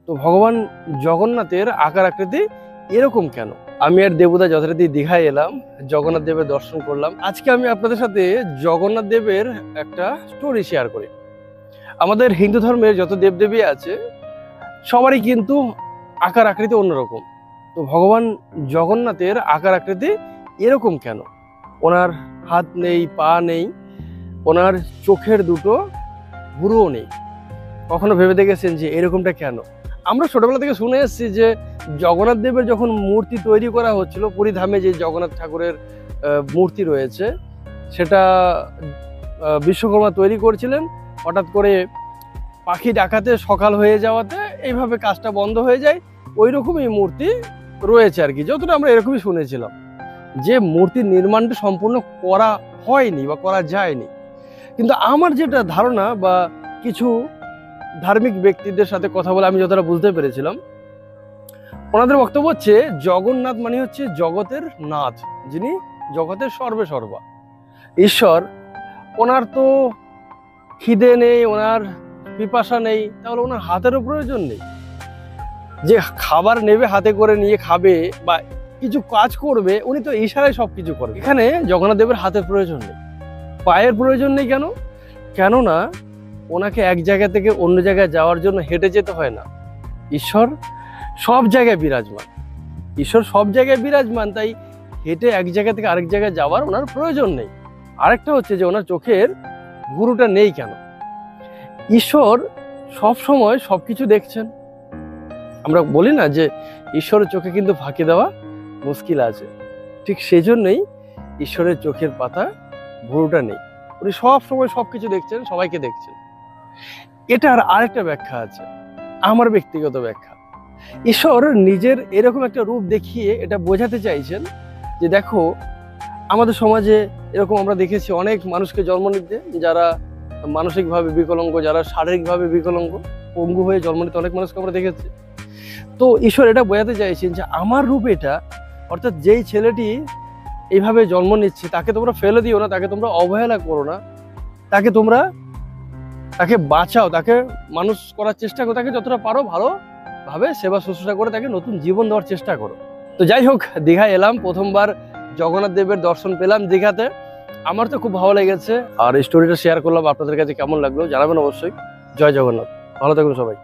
তো ভগবান জগন্নাথের আকার আকৃতি এরকম কেন? আমি আর দেবুদা যথারীতি দীঘায় এলাম, জগন্নাথ দেবের দর্শন করলাম। আজকে আমি আপনাদের সাথে জগন্নাথ দেবের একটা স্টোরি শেয়ার করি। আমাদের হিন্দু ধর্মের যত দেবদেবী আছে সবারই কিন্তু আকার আকৃতি অন্যরকম। তো ভগবান জগন্নাথের আকার আকৃতি এরকম কেন? ওনার হাত নেই, পা নেই, ওনার চোখের দুটো ভুরুও নেই। কখনো ভেবে দেখেছেন যে এরকমটা কেন? আমরা ছোটবেলা থেকে শুনে এসেছি যে জগন্নাথ দেবের যখন মূর্তি তৈরি করা হচ্ছিল, পুরী ধামে যে জগন্নাথ ঠাকুরের মূর্তি রয়েছে সেটা বিশ্বকর্মা তৈরি করছিলেন। হঠাৎ করে পাখি ডাকাতে সকাল হয়ে যাওয়াতে এইভাবে কাজটা বন্ধ হয়ে যায়। ওই রকমই মূর্তি রয়েছে আর কি, যতটা আমরা এরকমই শুনেছিলাম যে মূর্তির নির্মাণটা সম্পূর্ণ করা হয়নি বা করা যায়নি। কিন্তু আমার যেটা ধারণা বা কিছু ধার্মিক ব্যক্তিদের সাথে কথা বলে আমি যতটা বুঝতে পেরেছিলাম, ওনাদের বক্তব্য হচ্ছে জগন্নাথ মানে হচ্ছে জগতের নাথ, যিনি জগতের সর্বে সর্বা ঈশ্বর। ওনার তো খিদে নেই, ওনার পিপাসা নেই, তাহলে ওনার হাতেরও প্রয়োজন নেই। যে খাবার নেবে হাতে করে নিয়ে খাবে বা কিছু কাজ করবে, উনি তো ইশারায় সবকিছু করবে। এখানে জগন্নাথ দেবের হাতের প্রয়োজন নেই, পায়ের প্রয়োজন নেই। কেন? কেননা ওনাকে এক জায়গা থেকে অন্য জায়গায় যাওয়ার জন্য হেঁটে যেতে হয় না। ঈশ্বর সব জায়গায় বিরাজমান, ঈশ্বর সব জায়গায় বিরাজমান, তাই হেঁটে এক জায়গা থেকে আরেক জায়গায় যাওয়ার ওনার প্রয়োজন নেই। আরেকটা হচ্ছে যে ওনার চোখের ভুরুটা নেই কেন? ঈশ্বর সব সময় সবকিছু দেখছেন। আমরা বলি না যে ঈশ্বরের চোখে কিন্তু ফাঁকি দেওয়া মুশকিল আছে, ঠিক সেজন্যই ঈশ্বরের চোখের পাতা ভুরুটা নেই। উনি সব সময় সবকিছু দেখছেন, সবাইকে দেখছেন। এটার আরেকটা ব্যাখ্যা আছে, আমার ব্যক্তিগত ব্যাখ্যা। ঈশ্বর নিজের এরকম একটা রূপ দেখিয়ে এটা বোঝাতে চাইছেন যে দেখো, আমাদের সমাজে এরকম আমরা দেখেছি অনেক মানুষকে জন্ম নিতে, যারা মানসিকভাবে বিকলাঙ্গ, যারা শারীরিকভাবে বিকলাঙ্গ, পঙ্গু হয়ে জন্ম নিতে অনেক মানুষকে আমরা দেখেছি। তো ঈশ্বর এটা বোঝাতে চাইছেন যে আমার রূপ এটা, অর্থাৎ যেই ছেলেটি এইভাবে জন্ম নিচ্ছে তাকে তোমরা ফেলে দিও না, তাকে তোমরা অবহেলা করো না, তাকে বাঁচাও, তাকে মানুষ করার চেষ্টা করো, তাকে যতটা পারো ভালোভাবে সেবা শুশ্রূষা করে তাকে নতুন জীবন দেওয়ার চেষ্টা করো। তো যাই হোক, দীঘায় এলাম, প্রথমবার জগন্নাথ দেবের দর্শন পেলাম দীঘাতে। আমার তো খুব ভালো লেগেছে, আর এই স্টোরিটা শেয়ার করলাম। আপনাদের কাছে কেমন লাগলো জানাবেন অবশ্যই। জয় জগন্নাথ, ভালো থাকুন সবাই।